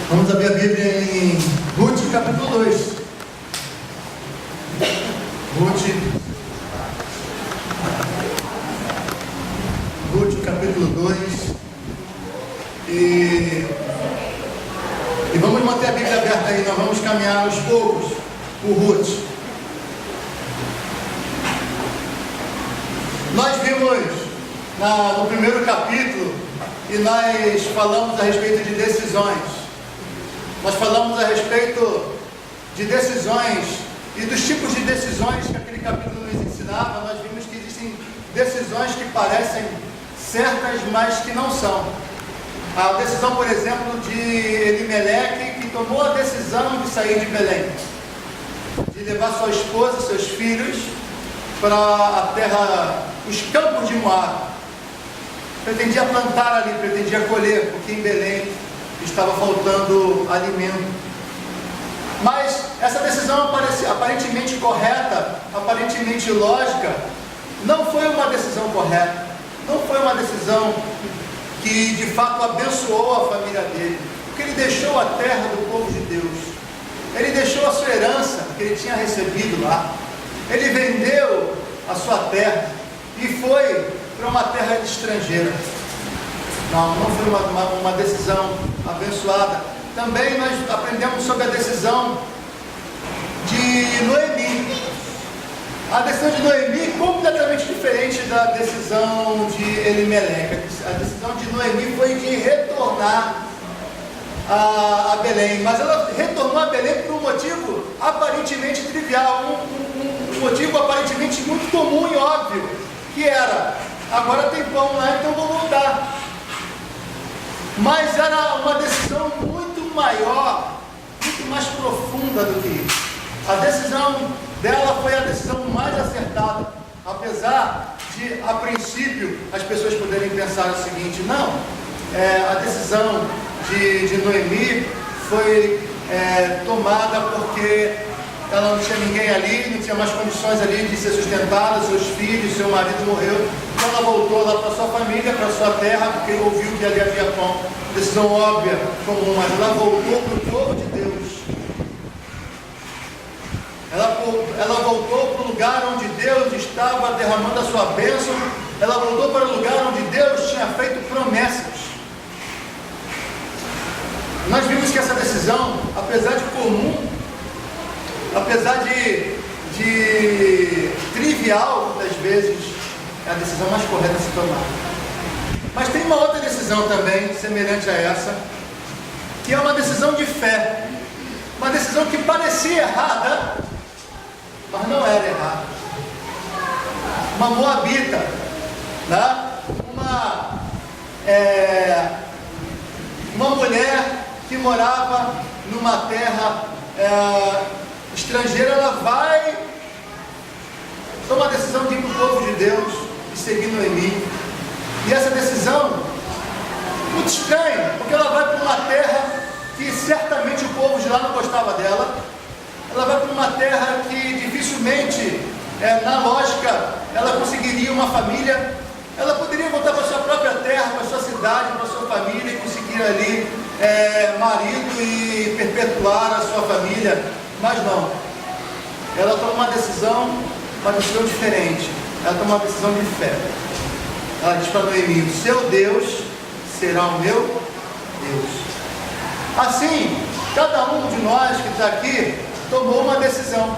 Vamos abrir a Bíblia em Ruth, capítulo 2. Ruth, capítulo 2. E vamos manter a Bíblia aberta aí, nós vamos caminhar aos poucos por Ruth. Nós vimos no primeiro capítulo e nós falamos a respeito de decisões. Nós falamos a respeito de decisões e dos tipos de decisões que aquele capítulo nos ensinava. Nós vimos que existem decisões que parecem certas, mas que não são. A decisão, por exemplo, de Elimeleque, que tomou a decisão de sair de Belém, de levar sua esposa, seus filhos, para a terra, os campos de Moab. Pretendia plantar ali, pretendia colher, porque em Belém estava faltando alimento. Mas essa decisão aparentemente correta, aparentemente lógica, não foi uma decisão correta, não foi uma decisão que de fato abençoou a família dele, porque ele deixou a terra do povo de Deus, ele deixou a sua herança que ele tinha recebido lá, ele vendeu a sua terra e foi para uma terra estrangeira. Não foi uma decisão abençoada. Também nós aprendemos sobre a decisão de Noemi. A decisão de Noemi é completamente diferente da decisão de Elimeleque. A decisão de Noemi foi de retornar a Belém, mas ela retornou a Belém por um motivo aparentemente trivial, um motivo aparentemente muito comum e óbvio, que era: agora tem pão lá, então vou voltar. Mas era uma decisão muito maior, muito mais profunda do que isso. A decisão dela foi a decisão mais acertada, apesar de, a princípio, as pessoas poderem pensar o seguinte: não, a decisão de Noemi foi tomada porque ela não tinha ninguém ali, não tinha mais condições ali de ser sustentada, seus filhos, seu marido morreu, então ela voltou lá para sua família, para sua terra, porque ouviu que ali havia pão. Decisão óbvia, comum, mas ela voltou para o povo de Deus. Ela voltou para o lugar onde Deus estava derramando a sua bênção. Ela voltou para o lugar onde Deus tinha feito promessas. Nós vimos que essa decisão, apesar de comum, apesar de trivial, muitas vezes, é a decisão mais correta a se tomar. Mas tem uma outra decisão também, semelhante a essa, que é uma decisão de fé. Uma decisão que parecia errada, mas não era errada. Uma moabita, né? Uma mulher que morava numa terra estrangeira, ela vai tomar a decisão de ir para o povo de Deus e seguir Noemi. E essa decisão, muito estranha, porque ela vai para uma terra que certamente o povo de lá não gostava dela. Ela vai para uma terra que dificilmente, na lógica, ela conseguiria uma família. Ela poderia voltar para a sua própria terra, para a sua cidade, para a sua família, e conseguir ali marido e perpetuar a sua família. Mas não. Ela toma uma decisão diferente. Ela toma uma decisão de fé. Ela diz para Noemi: o seu Deus será o meu Deus. Assim, cada um de nós que está aqui tomou uma decisão.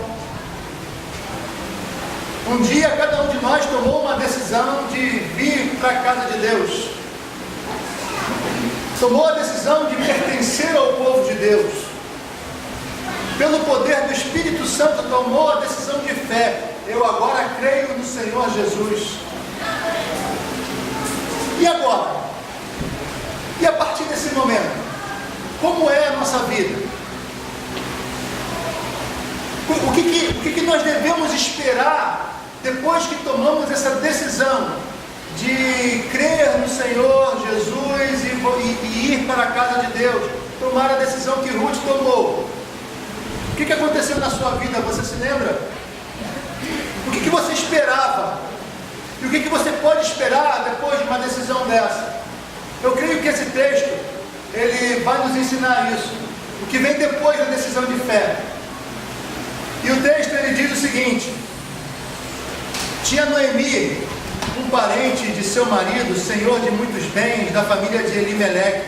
Um dia cada um de nós tomou uma decisão de vir para a casa de Deus. Tomou a decisão de pertencer ao povo de Deus. Pelo poder do Espírito Santo tomou a decisão de fé. Eu agora creio no Senhor Jesus. E agora? E a partir desse momento? Como é a nossa vida? O que nós devemos esperar depois que tomamos essa decisão de crer no Senhor Jesus e ir para a casa de Deus? Tomar a decisão que Ruth tomou. O que aconteceu na sua vida? Você se lembra? O que você esperava? E o que você pode esperar depois de uma decisão dessa? Eu creio que esse texto, ele vai nos ensinar isso. o que vem depois da decisão de fé. E o texto ele diz o seguinte: tinha Noemi um parente de seu marido, senhor de muitos bens, da família de Elimeleque,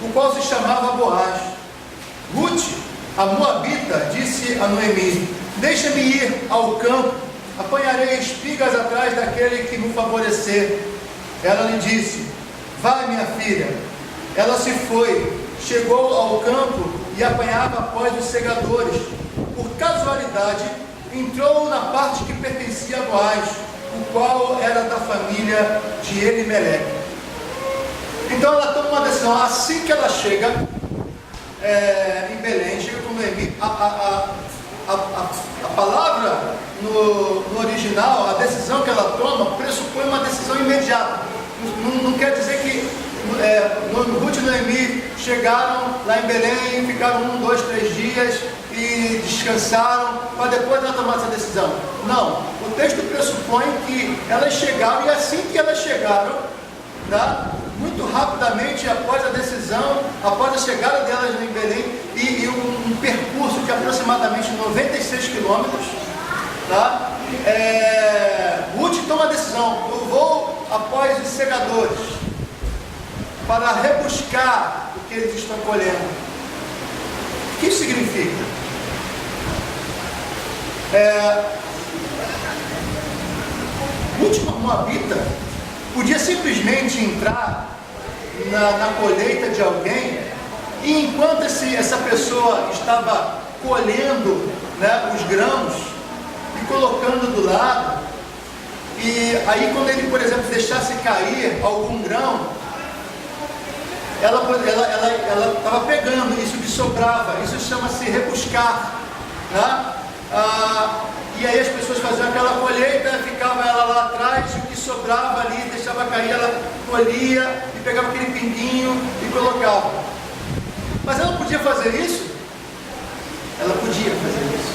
o qual se chamava Boaz. Ruth, a moabita, disse a Noemi: deixa-me ir ao campo, apanharei espigas atrás daquele que me favorecer. Ela lhe disse: vai, minha filha. Ela se foi, chegou ao campo e apanhava após os segadores. Por casualidade, entrou na parte que pertencia a Boaz, o qual era da família de Elimeleque. Então ela toma uma decisão. Assim que ela chega em Belém, chega com Noemi, a palavra no original, a decisão que ela toma, pressupõe uma decisão imediata. Não quer dizer que Ruth e Noemi chegaram lá em Belém, ficaram 1, 2, 3 dias e descansaram para depois ela tomar essa decisão. Não, o texto pressupõe que elas chegaram, e assim que elas chegaram, tá? Muito rapidamente após a decisão, após a chegada delas em Belém, e um percurso de aproximadamente 96 quilômetros, tá? Ruth toma a decisão: eu vou após os segadores para rebuscar o que eles estão colhendo. O que isso significa? Ruth, uma moabita, podia simplesmente entrar na colheita de alguém, e enquanto essa pessoa estava colhendo, né, os grãos e colocando do lado, e aí quando ele, por exemplo, deixasse cair algum grão, ela estava pegando isso que sobrava. Isso chama-se rebuscar, né? E aí as pessoas faziam aquela colheita, ficava ela lá atrás, e o que sobrava ali, deixava cair, ela colhia e pegava aquele pinguinho e colocava. Mas ela podia fazer isso? Ela podia fazer isso.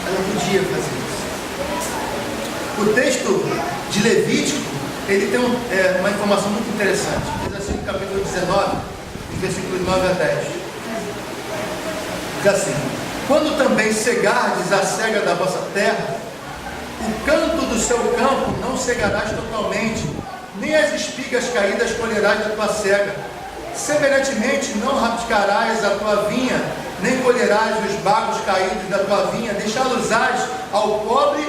Ela podia fazer isso. O texto de Levítico, ele tem uma informação muito interessante. Diz assim no capítulo 19, versículos 9 a 10. Diz assim: quando também cegardes a cega da vossa terra, o canto do seu campo não cegarás totalmente, nem as espigas caídas colherás da tua cega. Semelhantemente, não rabiscarás a tua vinha, nem colherás os bagos caídos da tua vinha, deixá-los-ás ao pobre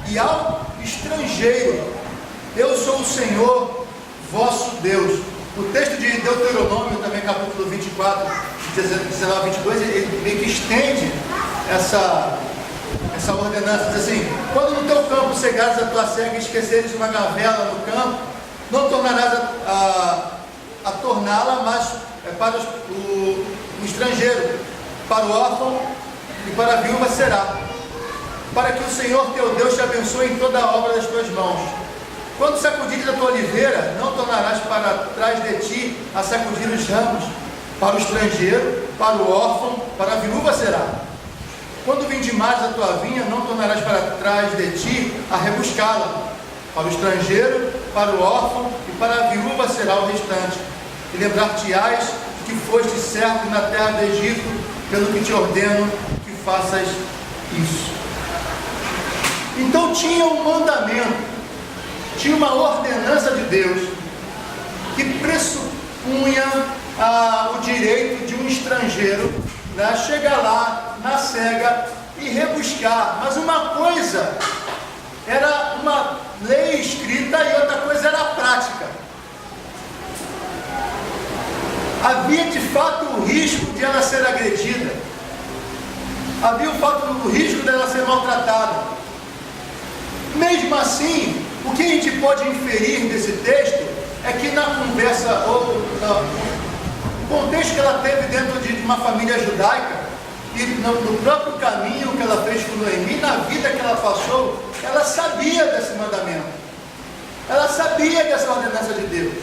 e ao estrangeiro. Eu sou o Senhor, vosso Deus. O texto de Deuteronômio, também capítulo 24, 19 e 22, ele meio que estende essa ordenança. Diz assim: quando no teu campo cegares a tua cega e esqueceres uma gavela no campo, não tornarás a torná-la, mas para o estrangeiro, para o órfão e para a viúva será, para que o Senhor teu Deus te abençoe em toda a obra das tuas mãos. Quando sacudires a tua oliveira, não tornarás para trás de ti a sacudir os ramos. Para o estrangeiro, para o órfão, para a viúva será. Quando vindimares a tua vinha, não tornarás para trás de ti a rebuscá-la. Para o estrangeiro, para o órfão e para a viúva será o restante. E lembrar-te-ás que foste servo na terra do Egito, pelo que te ordeno que faças isso. Então tinha um mandamento, tinha uma ordenança de Deus que pressupunha o direito de um estrangeiro, né, chegar lá na cega e rebuscar. Mas uma coisa era uma lei escrita e outra coisa era a prática. Havia de fato o risco de ela ser agredida, havia o risco dela ser maltratada. Mesmo assim, o que a gente pode inferir desse texto é que na conversa, ou no contexto que ela teve dentro de uma família judaica, e no próprio caminho que ela fez com Noemi, na vida que ela passou, ela sabia desse mandamento, ela sabia dessa ordenança de Deus.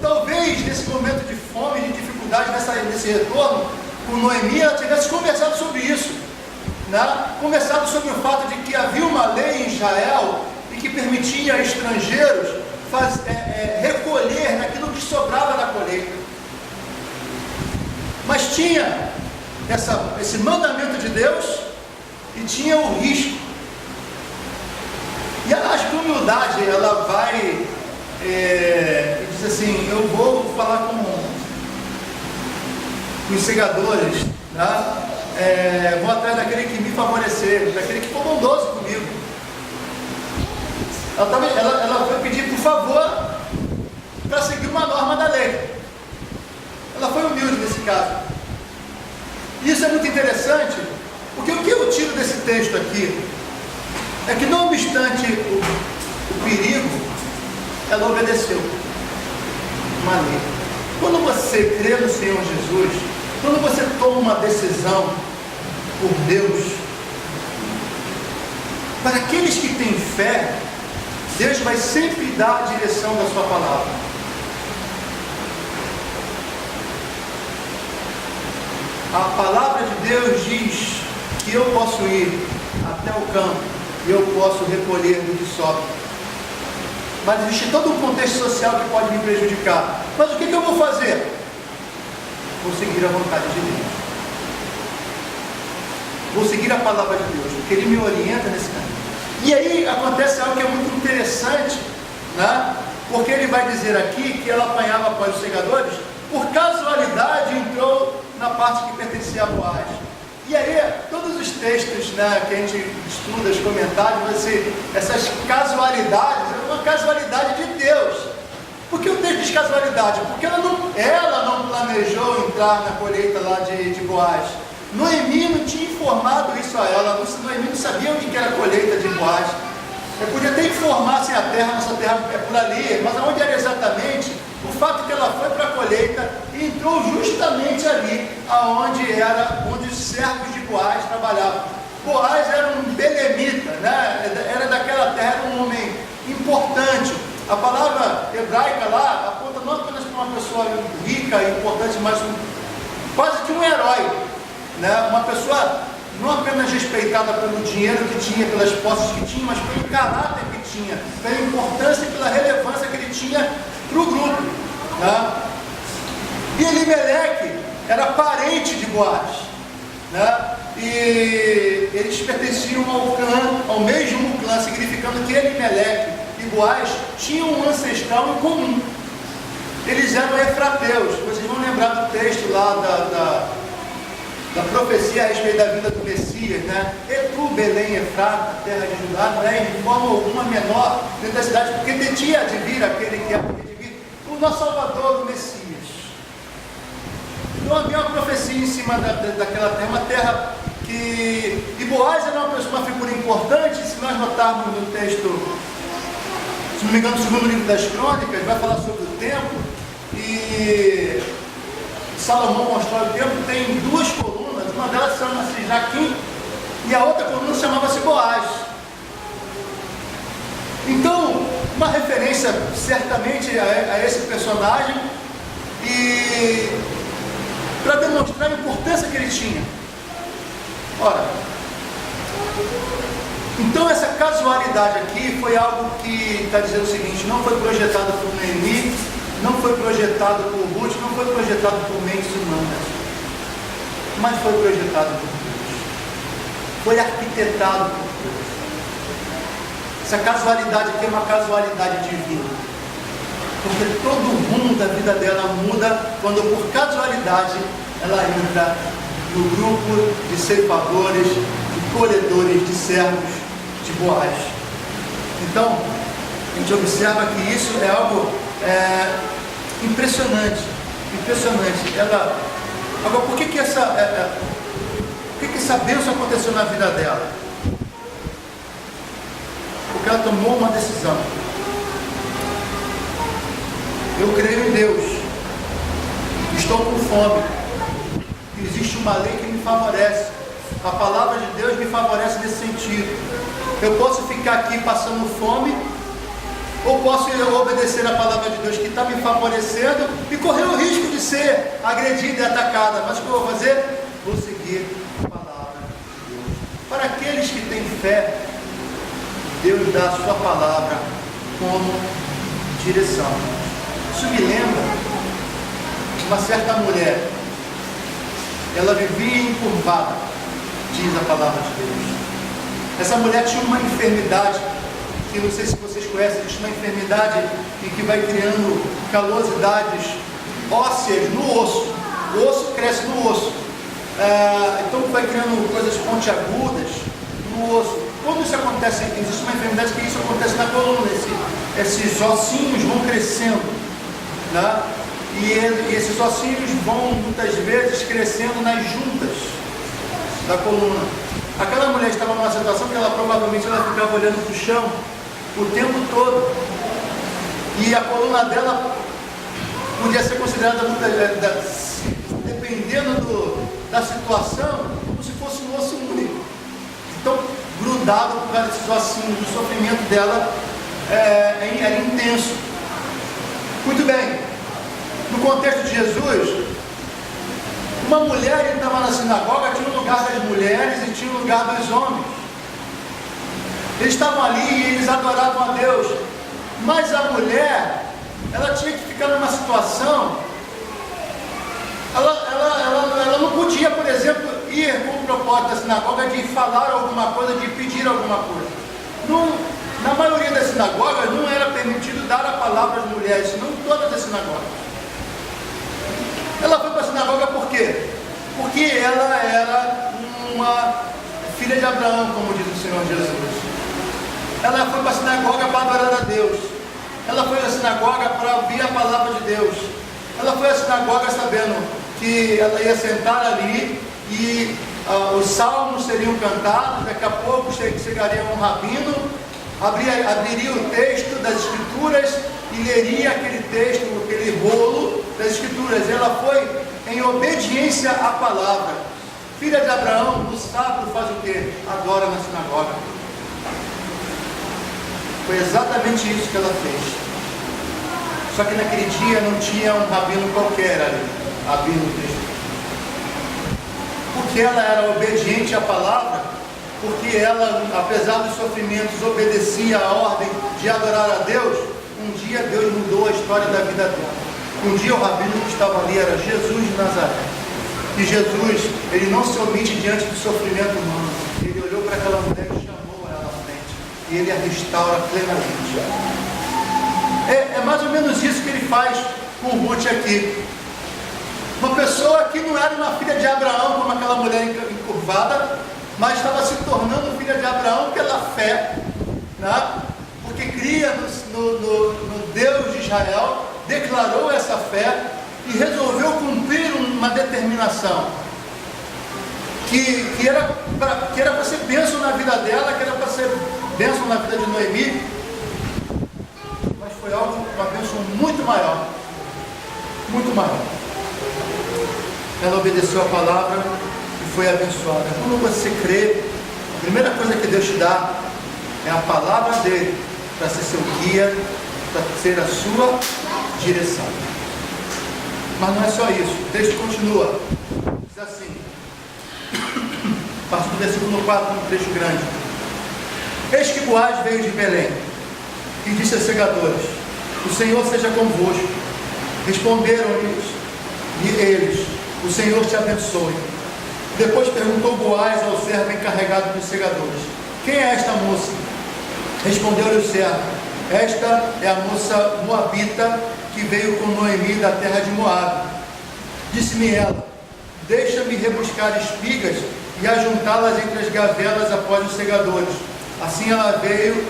Talvez nesse momento de fome, de dificuldade, nesse retorno com Noemi, ela tivesse conversado sobre isso, né? Conversado sobre o fato de que havia uma lei em Israel e que permitia estrangeiros recolher naquilo que sobrava da colheita. Mas tinha esse mandamento de Deus e tinha o risco. E acho que a humildade, ela vai e diz assim: eu vou falar com os segadores, tá? Vou atrás daquele que me favorecer, daquele que for bondoso comigo. Ela foi pedir por favor para seguir uma norma da lei. Ela foi humilde nesse caso. Isso é muito interessante, porque o que eu tiro desse texto aqui é que, não obstante o perigo, ela obedeceu uma lei. Quando você crê no Senhor Jesus, quando você toma uma decisão por Deus, para aqueles que têm fé, Deus vai sempre dar a direção da sua palavra. A palavra de Deus diz que eu posso ir até o campo e eu posso recolher do que sobe. Mas existe todo um contexto social que pode me prejudicar. Mas o que eu vou fazer? Vou seguir a vontade de Deus. Vou seguir a palavra de Deus, porque Ele me orienta nesse caminho. E aí acontece algo que é muito interessante, né? Porque ele vai dizer aqui que ela apanhava após os segadores, por casualidade entrou na parte que pertencia a Boaz. E aí, todos os textos, né, que a gente estuda, os comentários, essas casualidades, é uma casualidade de Deus. Por que o texto diz casualidade? Porque ela não planejou entrar na colheita lá de Boaz. Noemi não tinha informado isso a ela. Noemi não sabia onde que era a colheita de Boaz. Eu podia até informar assim: a terra, nossa terra é por ali, mas aonde era exatamente? O fato que ela foi para a colheita e entrou justamente ali, onde os servos de Boaz trabalhavam. Boaz era um belemita, né? Era daquela terra, era um homem importante. A palavra hebraica lá aponta não apenas para uma pessoa rica e importante, mas quase que um herói, né? Uma pessoa não apenas respeitada pelo dinheiro que tinha, pelas posses que tinha, mas pelo caráter que tinha, pela importância e pela relevância que ele tinha para o grupo, né? E Elimeleque era parente de Boaz, né? E eles pertenciam ao mesmo clã, significando que Elimeleque e Boaz tinham um ancestral em comum. Eles eram efrateus. Vocês vão lembrar do texto lá da profecia a respeito da vinda do Messias, né? E tu, Belém, Efrata, terra de Judá, não é de forma alguma menor dentro da cidade, porque de ti há de vir aquele que há de vir, o nosso Salvador, o Messias. Então havia uma profecia em cima daquela terra, uma terra que... E Boaz era uma figura importante. Se nós notarmos no texto, se não me engano, no segundo livro das Crônicas, vai falar sobre o templo, e Salomão constrói o templo, tem duas colunas, uma delas chama-se Jaquim, e a outra coluna chamava-se Boaz. Então, uma referência certamente a esse personagem, e para demonstrar a importância que ele tinha. Ora, então essa casualidade aqui foi algo que está dizendo o seguinte: não foi projetado por Noemi, não foi projetado por Ruth, não foi projetado por mentes humanas, mas foi projetado por Deus, foi arquitetado por Deus. Essa casualidade aqui é uma casualidade divina, porque todo o rumo da vida dela muda quando, por casualidade, ela entra no grupo de ceifadores, de colhedores, de servos de Boaz. Então, a gente observa que isso é algo impressionante. Agora, por que essa bênção aconteceu na vida dela? Porque ela tomou uma decisão. Eu creio em Deus, estou com fome, existe uma lei que me favorece, a palavra de Deus me favorece nesse sentido. Eu posso ficar aqui passando fome, ou posso obedecer a palavra de Deus que está me favorecendo e correr o risco de ser agredida e atacada. Mas o que eu vou fazer? Vou seguir a palavra de Deus. Para aqueles que têm fé, Deus dá a sua palavra como direção. Isso me lembra de uma certa mulher ela vivia encurvada, diz a palavra de Deus. Essa mulher tinha uma enfermidade, que não sei se vocês conhecem, existe uma enfermidade em que vai criando calosidades ósseas no osso. O osso cresce no osso. Então vai criando coisas pontiagudas no osso. Quando isso acontece, existe uma enfermidade que isso acontece na coluna, esses ossinhos vão crescendo, né? E esses ossinhos vão muitas vezes crescendo nas juntas da coluna. Aquela mulher estava numa situação que ela provavelmente ficava olhando para o chão o tempo todo, e a coluna dela podia ser considerada, dependendo da situação, como se fosse um osso único. Então, grudado por causa desses ossinhos, o sofrimento dela era intenso. Muito bem, no contexto de Jesus, uma mulher que estava na sinagoga tinha um lugar das mulheres e tinha um lugar dos homens. Eles estavam ali e eles adoravam a Deus, mas a mulher, ela tinha que ficar numa situação, ela não podia, por exemplo, ir com o propósito da sinagoga de falar alguma coisa, de pedir alguma coisa. Na maioria das sinagogas não era permitido dar a palavra às mulheres, não todas as sinagogas. Ela foi para a sinagoga por quê? Porque ela era uma filha de Abraão, como diz o Senhor Jesus. Ela foi para a sinagoga para adorar a Deus. Ela foi à sinagoga para ouvir a palavra de Deus. Ela foi à sinagoga sabendo que ela ia sentar ali e os salmos seriam cantados. Daqui a pouco chegaria um rabino, abriria o texto das Escrituras e leria aquele texto, aquele rolo das Escrituras. Ela foi em obediência à palavra. Filha de Abraão, no sábado faz o quê? Adora na sinagoga. Foi exatamente isso que ela fez. Só que naquele dia não tinha um rabino qualquer ali, abrindo o texto. Porque ela era obediente à palavra, porque ela, apesar dos sofrimentos, obedecia à ordem de adorar a Deus. Um dia Deus mudou a história da vida dela. Um dia o rabino que estava ali era Jesus de Nazaré. E Jesus, ele não se omite diante do sofrimento humano. Ele olhou para aquela mulher e chamou ela à frente. E ele a restaura plenamente. É mais ou menos isso que ele faz com Ruth aqui. Uma pessoa que não era uma filha de Abraão, como aquela mulher encurvada, mas estava se tornando filha de Abraão pela fé, né? Porque cria no Deus de Israel, declarou essa fé e resolveu cumprir uma determinação que era para ser bênção na vida dela, que era para ser bênção na vida de Noemi, mas foi uma bênção muito maior, muito maior. Ela obedeceu a palavra e foi abençoada. Quando você crê, a primeira coisa que Deus te dá é a palavra dele, para ser seu guia, para ser a sua direção. Mas não é só isso, o texto continua, diz assim, a partir do versículo 4, um trecho grande: eis que Boaz veio de Belém e disse aos segadores: o Senhor seja convosco. Responderam-lhes eles: o Senhor te abençoe. Depois perguntou Boaz ao servo encarregado dos segadores: quem é esta moça? Respondeu-lhe o servo: esta é a moça moabita que veio com Noemi da terra de Moabe. Disse-me ela: deixa-me rebuscar espigas e ajuntá-las entre as gavelas após os segadores. Assim ela veio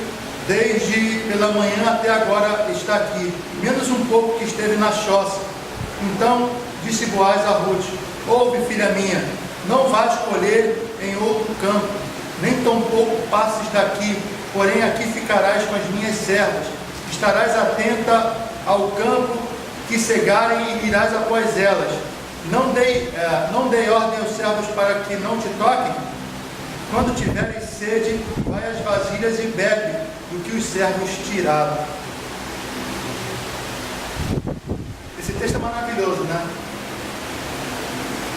desde pela manhã até agora está aqui, menos um pouco que esteve na choça. Então disse Boaz a Ruth: ouve, filha minha, não vás colher em outro campo, nem tampouco passes daqui, porém aqui ficarás com as minhas servas. Estarás atenta ao campo que cegarem e irás após elas. Não dei ordem aos servos para que não te toquem? Quando tiveres sede, vai às vasilhas e bebe do que os servos tiraram. Esse texto é maravilhoso, né?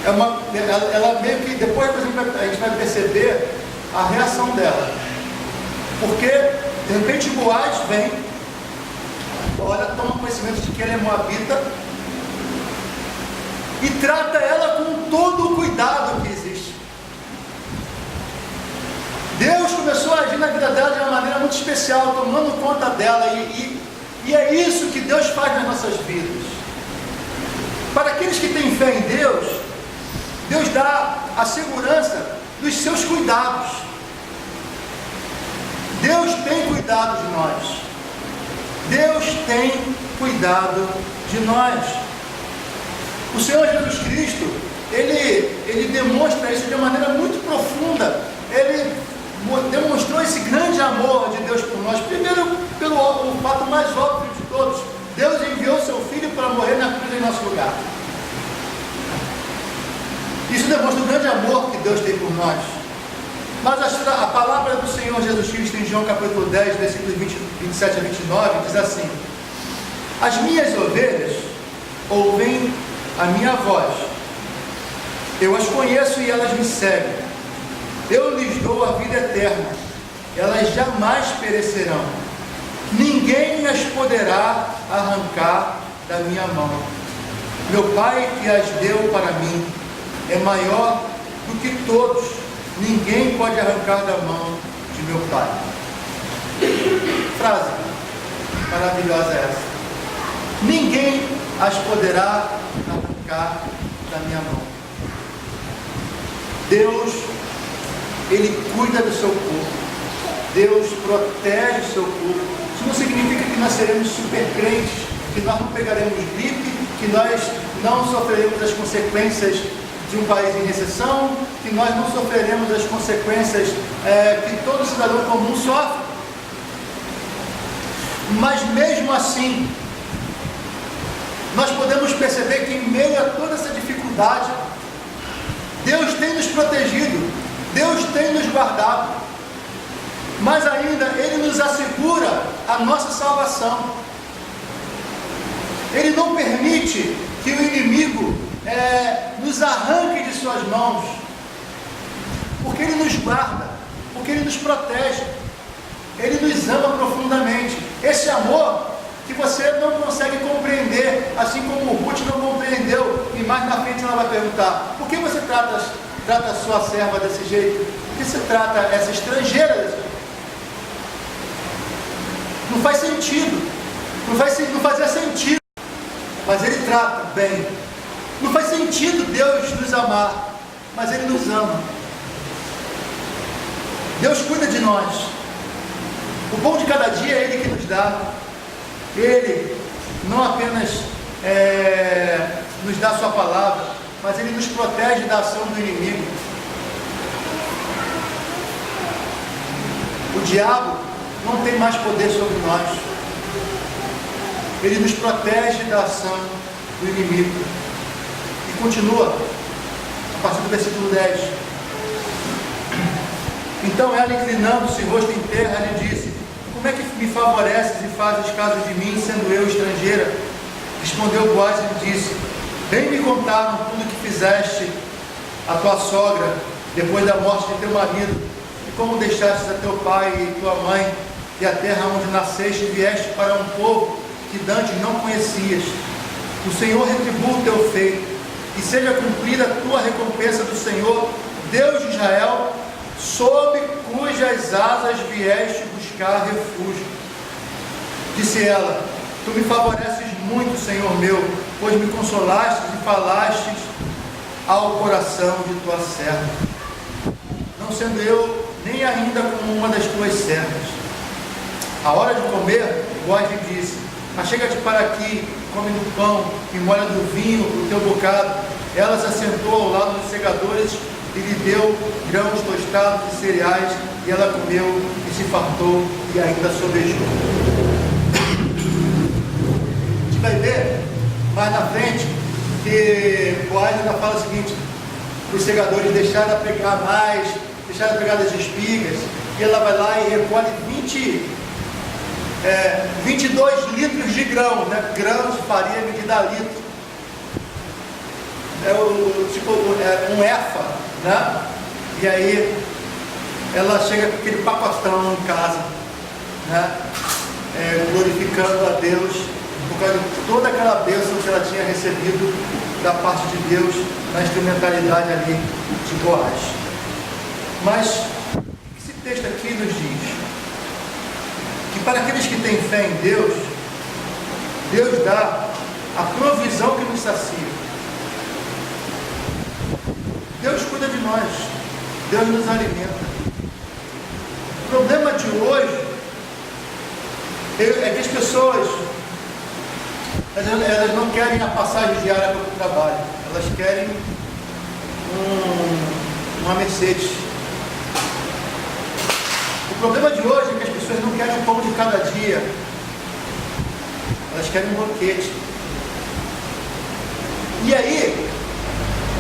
Ela meio que, depois a gente vai perceber a reação dela. Porque, de repente, Boaz vem, olha, toma conhecimento de que ele é moabita, e trata ela com todo o cuidado que existe. Deus começou a agir na vida dela de uma maneira muito especial, tomando conta dela, e é isso que Deus faz nas nossas vidas. Para aqueles que têm fé em Deus, Deus dá a segurança dos seus cuidados. Deus tem cuidado de nós. Deus tem cuidado de nós. O Senhor Jesus Cristo, Ele demonstra isso de uma maneira muito profunda. Ele demonstrou esse grande amor de Deus por nós. Primeiro, pelo fato mais óbvio de todos: Deus enviou seu Filho para morrer na cruz em nosso lugar. Isso demonstra o grande amor que Deus tem por nós. Mas a palavra do Senhor Jesus Cristo em João capítulo 10, versículos 27 a 29, diz assim: as minhas ovelhas ouvem a minha voz, eu as conheço e elas me seguem, eu lhes dou a vida eterna, elas jamais perecerão, ninguém as poderá arrancar da minha mão. Meu Pai que as deu para mim é maior do que todos, ninguém pode arrancar da mão de meu Pai. Frase maravilhosa essa. Ninguém as poderá arrancar da minha mão. Deus, Ele cuida do seu corpo. Deus protege o seu corpo. Isso não significa que nós seremos super crentes, que nós não pegaremos gripe, que nós não sofreremos as consequências de um país em recessão, que nós não sofreremos as consequências que todo cidadão comum sofre. Mas mesmo assim, nós podemos perceber que em meio a toda essa dificuldade, Deus tem nos protegido, Deus tem nos guardado, mas ainda Ele nos assegura a nossa salvação. Ele não permite que o inimigo nos arranque de suas mãos, porque Ele nos guarda, porque Ele nos protege, Ele nos ama profundamente. Esse amor que você não consegue compreender, assim como o Ruth não compreendeu, e mais na frente ela vai perguntar: por que você trata a sua serva desse jeito? Por que você trata essa estrangeira desse jeito? Não faz sentido, não fazia sentido, mas Ele trata bem. Não faz sentido Deus nos amar, mas Ele nos ama. Deus cuida de nós. O pão de cada dia é Ele que nos dá. Ele não apenas nos dá a sua palavra, mas Ele nos protege da ação do inimigo. O diabo não tem mais poder sobre nós. Ele nos protege da ação do inimigo. E continua, a partir do versículo 10. Então ela, inclinando-se, rosto em terra, lhe disse: como é que me favoreces e fazes caso de mim, sendo eu estrangeira? Respondeu Boaz e lhe disse: bem me contaram tudo que fizeste a tua sogra, depois da morte de teu marido, e como deixastes a teu pai e tua mãe, e a terra onde nasceste, e vieste para um povo que dantes não conhecias. O Senhor retribua o teu feito, e seja cumprida a tua recompensa do Senhor, Deus de Israel, sob cujas asas vieste buscar refúgio. Disse ela: tu me favoreces muito, Senhor meu, pois me consolastes e falastes ao coração de tua serva, não sendo eu nem ainda como uma das tuas servas. A hora de comer, Boaz lhe disse: achega-te para aqui, come do pão e molha do vinho o teu bocado. Ela se assentou ao lado dos segadores e lhe deu grãos tostados e cereais, e ela comeu e se fartou e ainda sobejou. A gente vai ver mais na frente que Boaz ainda fala o seguinte: os segadores deixaram de pegar mais, deixaram de pegar das espigas, e ela vai lá e recolhe 22 litros de grão, né? Grãos de farinha medida a litro. Um efa, né? E aí ela chega com aquele pacotão em casa, né? Glorificando a Deus por causa de toda aquela bênção que ela tinha recebido da parte de Deus na instrumentalidade ali de Boaz. Mas esse texto aqui nos diz que para aqueles que têm fé em Deus, Deus dá a provisão que nos sacia. Deus cuida de nós, Deus nos alimenta. O problema de hoje é que as pessoas elas não querem a passagem diária para o trabalho, elas querem uma Mercedes. O problema de hoje é que as pessoas não querem o pão de cada dia, elas querem um banquete. E aí,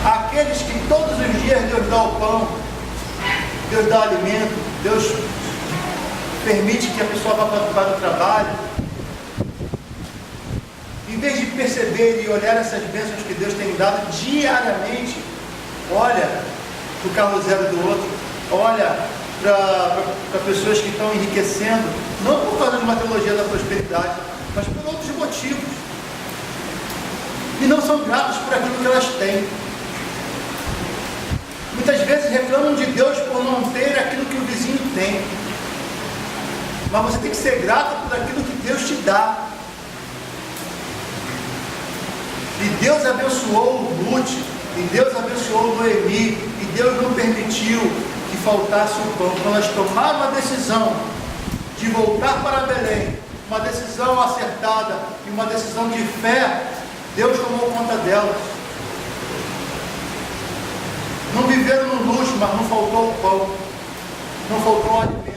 aqueles que todos os dias Deus dá o pão, Deus dá o alimento, Deus permite que a pessoa vá para o trabalho, em vez de perceber e olhar essas bênçãos que Deus tem dado diariamente, olha para o carro zero do outro, olha para pessoas que estão enriquecendo, não por causa de uma teologia da prosperidade, mas por outros motivos, e não são gratos por aquilo que elas têm. Muitas vezes reclamam de Deus por não ter aquilo que o vizinho tem, mas você tem que ser grato por aquilo que Deus te dá. E Deus abençoou o Ruth, e Deus abençoou o Noemi, e Deus não permitiu que faltasse o pão. Quando elas tomaram uma decisão de voltar para Belém, uma decisão acertada e uma decisão de fé, Deus tomou conta delas. Não viveram no luxo, mas não faltou o pão, não faltou o alimento.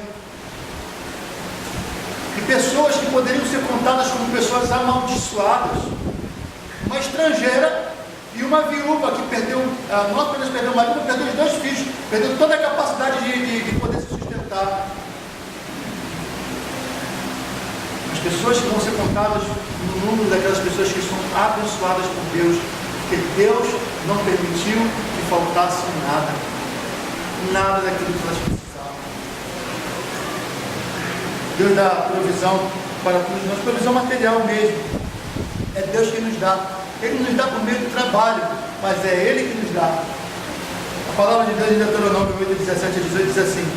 E pessoas que poderiam ser contadas como pessoas amaldiçoadas, uma estrangeira e uma viúva que perdeu, não apenas perdeu o marido, mas perdeu os 2 filhos, perdeu toda a capacidade de poder se sustentar. As pessoas que vão ser contadas no número daquelas pessoas que são abençoadas por Deus, porque Deus não permitiu que faltasse nada daquilo que elas precisavam. Deus dá provisão para todos nós, provisão material mesmo. É Deus que nos dá. Ele nos dá por meio do trabalho, mas é Ele que nos dá. A palavra de Deus em Deuteronômio 8, 17 a 18 diz assim: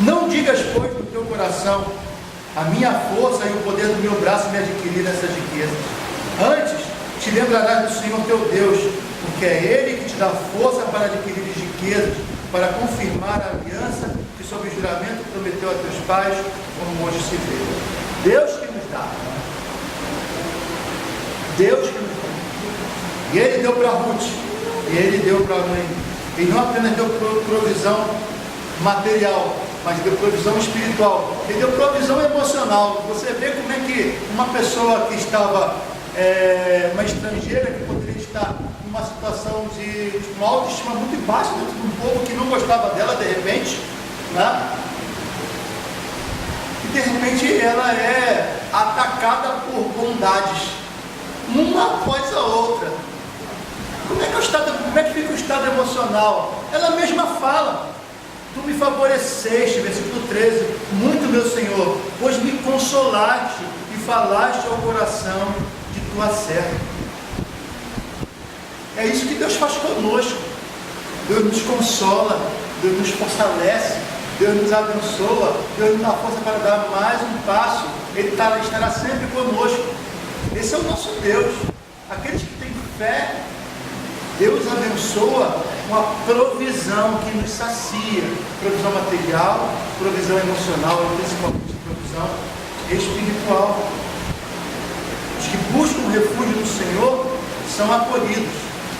não digas, pois, no teu coração, a minha força e o poder do meu braço me adquiriram essas riquezas. Antes, te lembrarás do Senhor teu Deus, porque é Ele que te dá força para adquirir riquezas, para confirmar a aliança que sob juramento prometeu a teus pais, como hoje se vê. Deus que nos dá. Deus que nos dá. E Ele deu para Ruth, e Ele deu para Noemi. Ele não apenas deu provisão material, mas deu provisão espiritual. Ele deu provisão emocional. Você vê como é que uma pessoa que estava, uma estrangeira, que poderia estar em uma situação de uma autoestima muito baixa dentro de um povo que não gostava dela, de repente, né? E de repente ela é atacada por bondades, uma após a outra. Como é que fica o estado emocional? Ela mesma fala: tu me favoreceste, versículo 13, muito, meu Senhor, pois me consolaste e falaste ao coração de tua serva. É isso que Deus faz conosco. Deus nos consola, Deus nos fortalece, Deus nos abençoa, Deus nos dá força para dar mais um passo. Ele estará sempre conosco. Esse é o nosso Deus. Aqueles que têm fé, Deus abençoa com a provisão que nos sacia, provisão material, provisão emocional e principalmente provisão espiritual. Os que buscam refúgio no Senhor são acolhidos,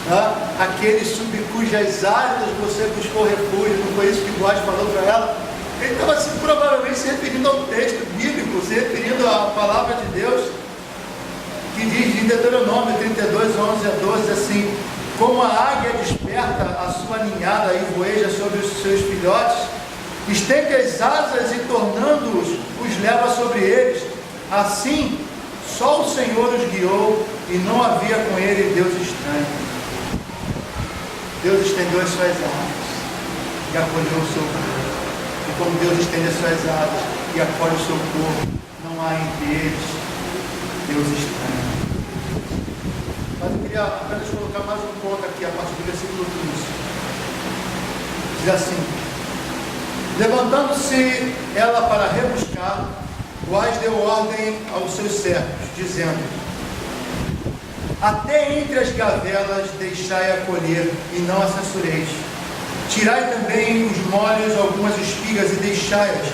tá? Aqueles sob cujas áreas você buscou refúgio, não foi isso que Boaz falou para ela? Ele estava provavelmente se referindo ao texto bíblico, se referindo à palavra de Deus, que diz em Deuteronômio 32, 11 a 12, assim: como a águia desperta a sua ninhada e voeja sobre os seus filhotes, estende as asas e tornando-os, os leva sobre eles. Assim, só o Senhor os guiou e não havia com ele Deus estranho. Deus estendeu as suas asas e acolheu o seu povo. E como Deus estende as suas asas e acolhe o seu povo, não há entre eles Deus estranho. mas eu queria apenas colocar mais um ponto aqui, a partir do versículo 15. Diz assim: levantando-se ela para rebuscar, Boaz deu ordem aos seus servos, dizendo: até entre as gavelas deixai-a colher, e não a censureis. Tirai também os molhos, algumas espigas, e deixai-as,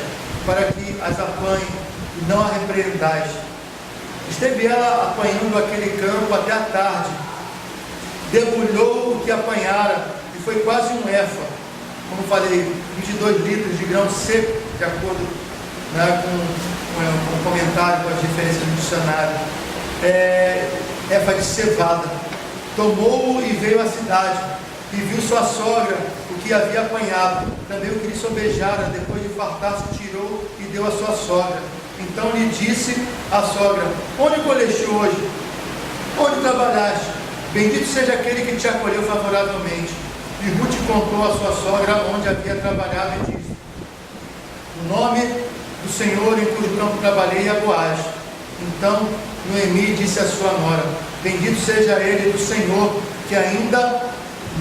para que as apanhe, e não a repreendais. Esteve ela apanhando aquele campo até a tarde, debulhou o que apanhara, e foi quase um éfa, como falei, 22 litros de grão seco, de acordo, né, com o comentário, com as diferenças do dicionário. Éfa de cevada. Tomou-o e veio à cidade, e viu sua sogra o que havia apanhado. Também o que lhe sobejara, depois de fartar-se, tirou e deu à sua sogra. Então lhe disse a sogra: onde colheste hoje? Onde trabalhaste? Bendito seja aquele que te acolheu favoravelmente. E Ruth contou à sua sogra onde havia trabalhado e disse: o nome do Senhor em cujo campo trabalhei é Boaz. Então Noemi disse à sua nora: bendito seja ele do Senhor, que ainda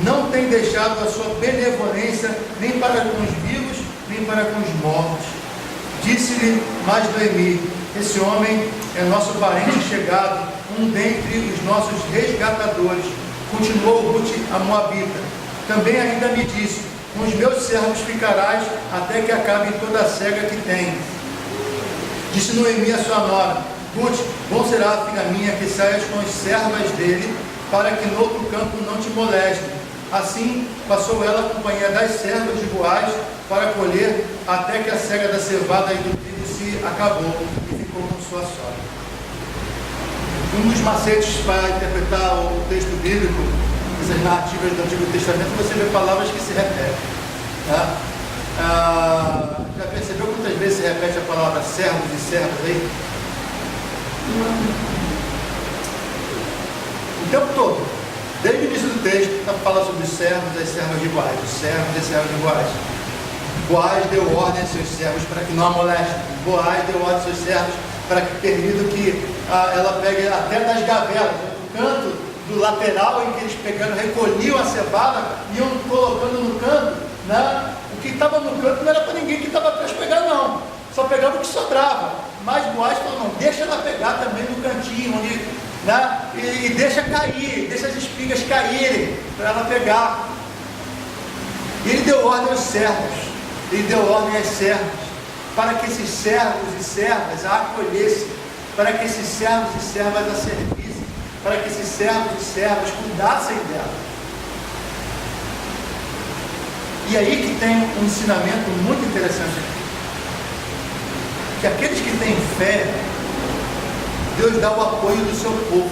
não tem deixado a sua benevolência nem para com os vivos, nem para com os mortos. Disse-lhe mais Noemi: esse homem é nosso parente chegado, um dentre os nossos resgatadores. Continuou Ruth a moabita: também ainda me disse: com os meus servos ficarás até que acabe toda a cega que tem. Disse Noemi a sua nora: Ruth, bom será, filha minha, que saias com as servas dele, para que no outro campo não te moleste. Assim passou ela a companhia das servas de Boaz para colher, até que a cega da cevada e do trigo se acabou, e ficou com sua sogra. Um dos macetes para interpretar o texto bíblico, essas narrativas do Antigo Testamento, você vê palavras que se repetem. Tá? Já percebeu quantas vezes se repete a palavra servos e servas aí? O tempo todo, desde o início do texto, fala sobre os servos e as servas de Boaz, os servos e as servas de Boaz. Boaz deu ordem aos seus servos para que não a molestem. Boaz deu ordem aos seus servos para que permita que ela pegue até das gavelas, no canto do lateral em que eles pegando, recolhiam a cevada, iam colocando no canto, né? O que estava no canto não era para ninguém que estava atrás pegar, não. Só pegava o que sobrava. Mas Boaz falou: não, deixa ela pegar também no cantinho, onde, né? E deixa cair, deixa as espigas caírem, para ela pegar. E ele deu ordem aos servos, ele deu ordem às servas, para que esses servos e servas a acolhessem, para que esses servos e servas a servissem, para que esses servos e servas cuidassem dela. E aí que tem um ensinamento muito interessante aqui. Que aqueles que têm fé, Deus dá o apoio do seu povo.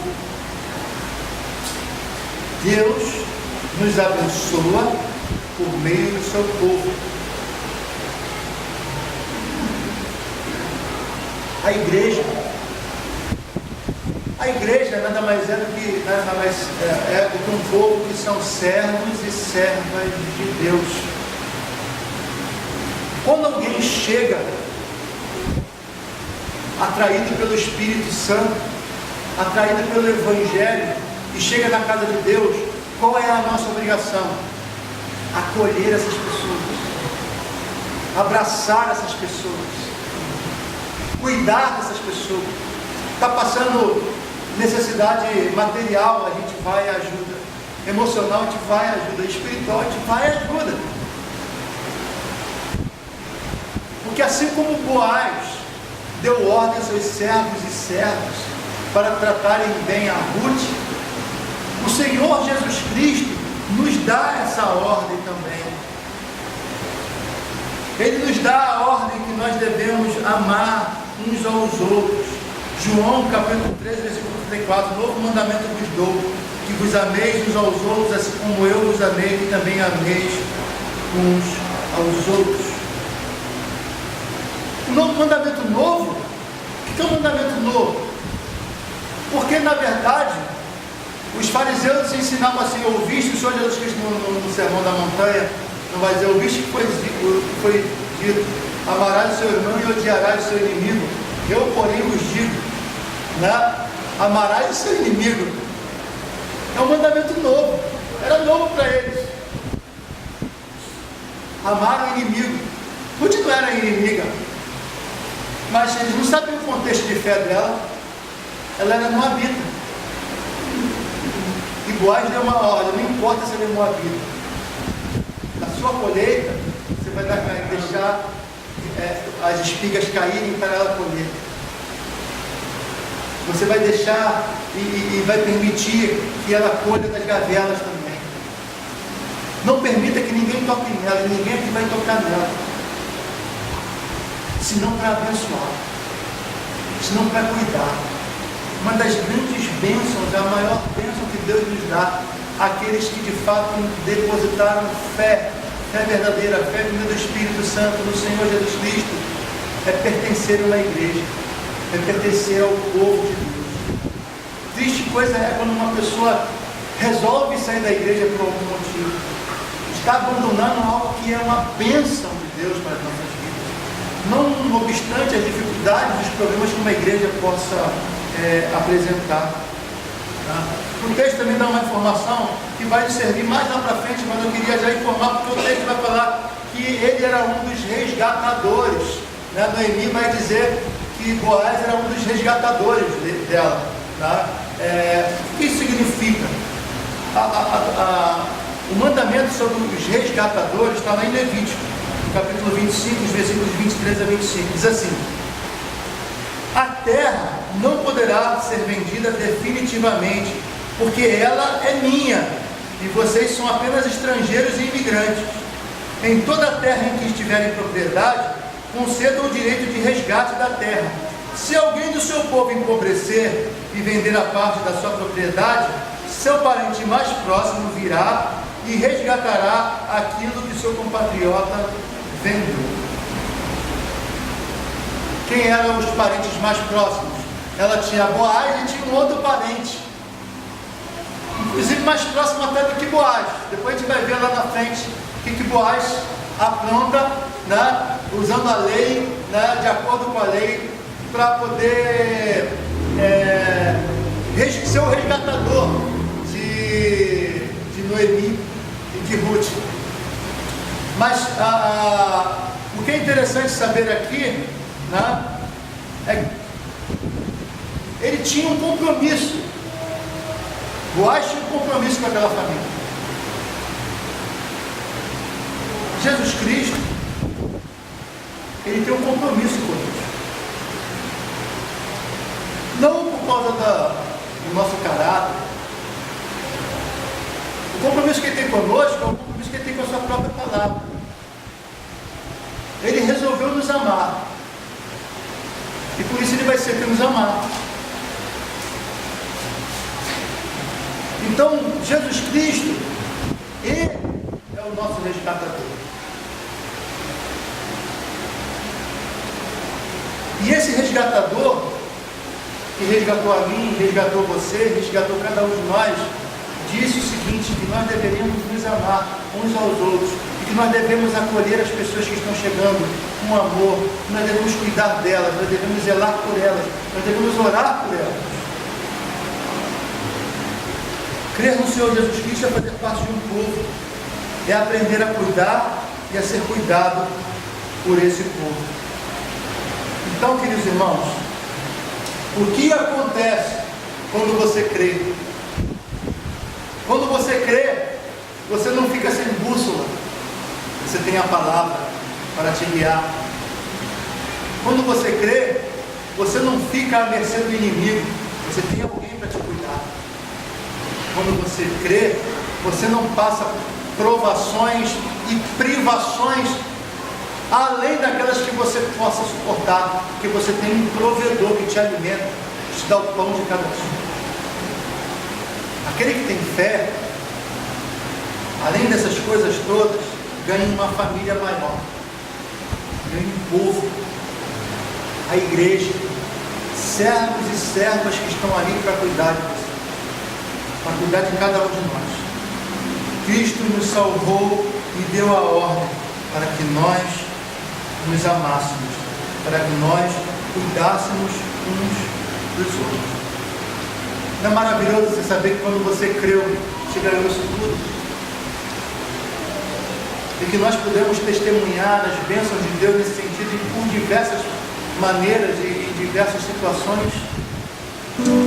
Deus nos abençoa por meio do seu povo. A igreja nada mais é do que um povo que são servos e servas de Deus. Quando alguém chega atraído pelo Espírito Santo, atraído pelo Evangelho, e chega na casa de Deus, qual é a nossa obrigação? Acolher essas pessoas, abraçar essas pessoas, cuidar dessas pessoas. Está passando necessidade material, a gente vai e ajuda. Emocional, a gente vai e ajuda. Espiritual, a gente vai e ajuda. Porque assim como Boaz deu ordem aos seus servos e servas para tratarem bem a Ruth, o Senhor Jesus Cristo nos dá essa ordem também. Ele nos dá a ordem que nós devemos amar uns aos outros. João capítulo 13, versículo 34, novo mandamento vos dou, que vos ameis uns aos outros, assim como eu vos amei, que também ameis uns aos outros. O novo mandamento novo, o que é um mandamento novo? Porque na verdade, os fariseus ensinavam assim: ouviste o Senhor Jesus Cristo no Sermão da Montanha, não vai dizer, ouviste que foi dito, amarás o seu irmão e odiarás o seu inimigo. Eu, porém, vos digo, né? Amarás o seu inimigo. É um mandamento novo. Era novo para eles. Amar o inimigo. Ruth não era inimiga, mas eles não sabiam o contexto de fé dela. Ela era moabita. E Boaz deu uma ordem: não importa se ela é moabita, na sua colheita você vai deixar as espigas caírem para ela colher. Você vai deixar e vai permitir que ela colha das gavelas também. Não permita que ninguém toque nela, ninguém aqui vai tocar nela, senão para abençoar, senão para cuidar. Uma das grandes bênçãos, a maior bênção que Deus nos dá, aqueles que de fato depositaram fé verdadeira, fé do Espírito Santo, no Senhor Jesus Cristo, é pertencer a uma igreja, é pertencer ao povo de Deus. Triste coisa é quando uma pessoa resolve sair da igreja por algum motivo, está abandonando algo que é uma bênção de Deus para as nossas vidas, não obstante as dificuldades, os problemas que uma igreja possa apresentar. Tá? O texto também dá uma informação que vai nos servir mais lá para frente, mas eu queria já informar, porque o texto vai falar que ele era um dos resgatadores. Né? Noemi vai dizer que Boaz era um dos resgatadores dela. Tá? O que isso significa? O mandamento sobre os resgatadores está lá em Levítico, capítulo 25, os versículos 23 a 25. Diz assim: a terra não poderá ser vendida definitivamente, porque ela é minha, e vocês são apenas estrangeiros e imigrantes. Em toda a terra em que estiverem propriedade, concedam o direito de resgate da terra. Se alguém do seu povo empobrecer e vender a parte da sua propriedade, seu parente mais próximo virá e resgatará aquilo que seu compatriota vendeu. Quem eram os parentes mais próximos? Ela tinha Boaz e tinha um outro parente, inclusive mais próximo até do que Boaz. Depois a gente vai ver lá na frente o que Boaz apronta, né, usando a lei, né, de acordo com a lei, para poder ser o resgatador de Noemi e de Ruth. Mas o que é interessante saber aqui, né, é que ele tinha um compromisso. Boaz tinha um compromisso com aquela família. Jesus Cristo, ele tem um compromisso conosco. Não por causa do nosso caráter. O compromisso que ele tem conosco é o compromisso que ele tem com a sua própria palavra. Ele resolveu nos amar. E por isso ele vai sempre nos amar. Então, Jesus Cristo, ele é o nosso resgatador. E esse resgatador, que resgatou a mim, resgatou você, resgatou cada um de nós, disse o seguinte: que nós deveríamos nos amar uns aos outros, e que nós devemos acolher as pessoas que estão chegando com amor, que nós devemos cuidar delas, nós devemos zelar por elas, nós devemos orar por elas. Crer no Senhor Jesus Cristo é fazer parte de um povo, é aprender a cuidar e a ser cuidado por esse povo. Então, queridos irmãos, o que acontece quando você crê? Quando você crê, você não fica sem bússola, você tem a palavra para te guiar. Quando você crê, você não fica à mercê do inimigo, você tem alguém para te cuidar. Quando você crê, você não passa provações e privações além daquelas que você possa suportar, porque você tem um provedor que te alimenta, que te dá o pão de cada dia. Aquele que tem fé, além dessas coisas todas, ganha uma família maior, ganha um povo, a igreja, servos e servas que estão ali para cuidar de você, para cuidar de cada um de nós. Cristo nos salvou e deu a ordem para que nós nos amássemos, para que nós cuidássemos uns dos outros. Não é maravilhoso você saber que quando você creu, você ganhou isso tudo? E que nós podemos testemunhar as bênçãos de Deus nesse sentido por diversas maneiras e em diversas situações.